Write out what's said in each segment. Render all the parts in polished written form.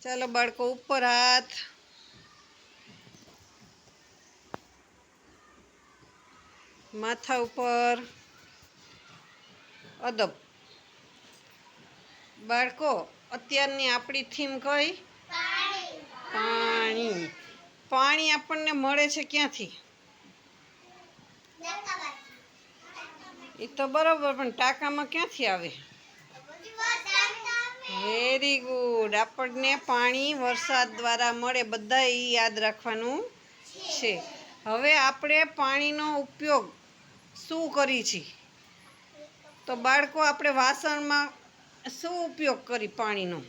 ચાલો બાળકો, ઉપર હાથ, માથા ઉપર, અદબ. બાળકો, અત્યારની આપણી થીમ કઈ? પાણી. પાણી આપણને મળે છે ક્યાંથી? એ તો બરોબર, પણ ટાંકામાં ક્યાંથી આવે? Very good. આપણને પાણી વરસાદ દ્વારા મળે, બધા એ યાદ રાખવાનું છે. હવે આપણે પાણીનો ઉપયોગ શું કરી છીએ? તો બાળકો, આપણે વાસણમાં શું ઉપયોગ કરી પાણીનો?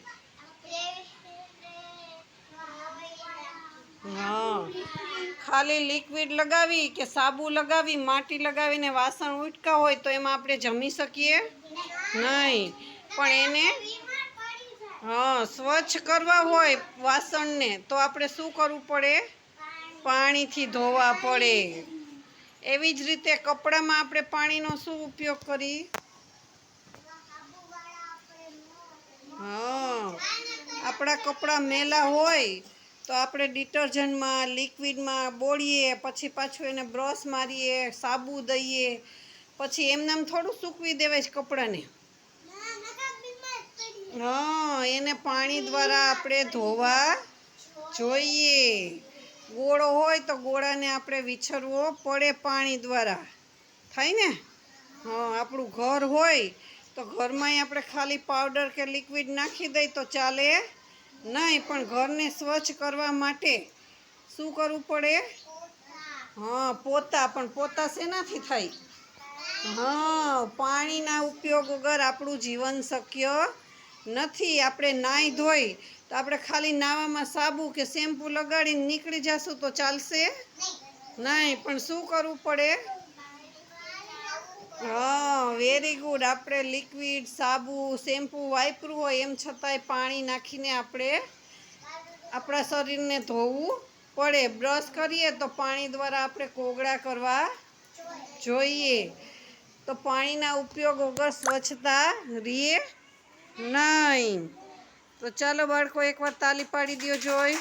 હા, ખાલી લિક્વિડ લગાવી કે સાબુ લગાવી, માટી લગાવીને વાસણ ઉટકા હોય તો એમાં આપણે જમી શકીએ નહીં. પણ એને સ્વચ્છ કરવા હોય વાસણને તો આપણે શું કરવું પડે? પાણીથી ધોવા પડે. એવી જ રીતે કપડામાં આપણે પાણીનો શું ઉપયોગ કરી? આપણા કપડાં મેલા હોય તો આપણે ડિટર્જન્ટમાં, લિક્વિડમાં બોળીએ, પછી પાછું એને બ્રશ મારીએ, સાબુ દઈએ, પછી એમનેમ થોડું સૂકવી દેવાય છે કપડાને. એને પાણી દ્વારા આપણે ધોવા જોઈએ. ગોળો હોય તો ગોળાને આપણે વિછરવો પડે પાણી દ્વારા. થાય ને? આપણું ઘર હોય તો ઘરમાં આપણે ખાલી પાવડર કે લિક્વિડ નાખી દઈએ તો ચાલે નહીં, પણ ઘરને સ્વચ્છ કરવા માટે શું કરવું પડે? પોતા. પણ પોતા શેનાથી થાય? પાણીના ઉપયોગ વગર આપણું જીવન શક્ય નથી. આપણે નાહી ધોઈ તો આપણે ખાલી નાવામાં સાબુ કે શેમ્પૂ લગાડીને નીકળી જશું તો ચાલશે નહીં, પણ શું કરવું પડે? Very good. આપણે લિક્વિડ, સાબુ, શેમ્પૂ વાપર્યું હોય એમ છતાંય પાણી નાખીને આપણે આપણા શરીરને ધોવું પડે. બ્રશ કરીએ તો પાણી દ્વારા આપણે કોગળા કરવા જોઈએ. તો પાણીના ઉપયોગ વગર સ્વચ્છતા રહે નહીં. તો ચાલો બાળકો, એકવાર તાલી પાડી દો જોઈ.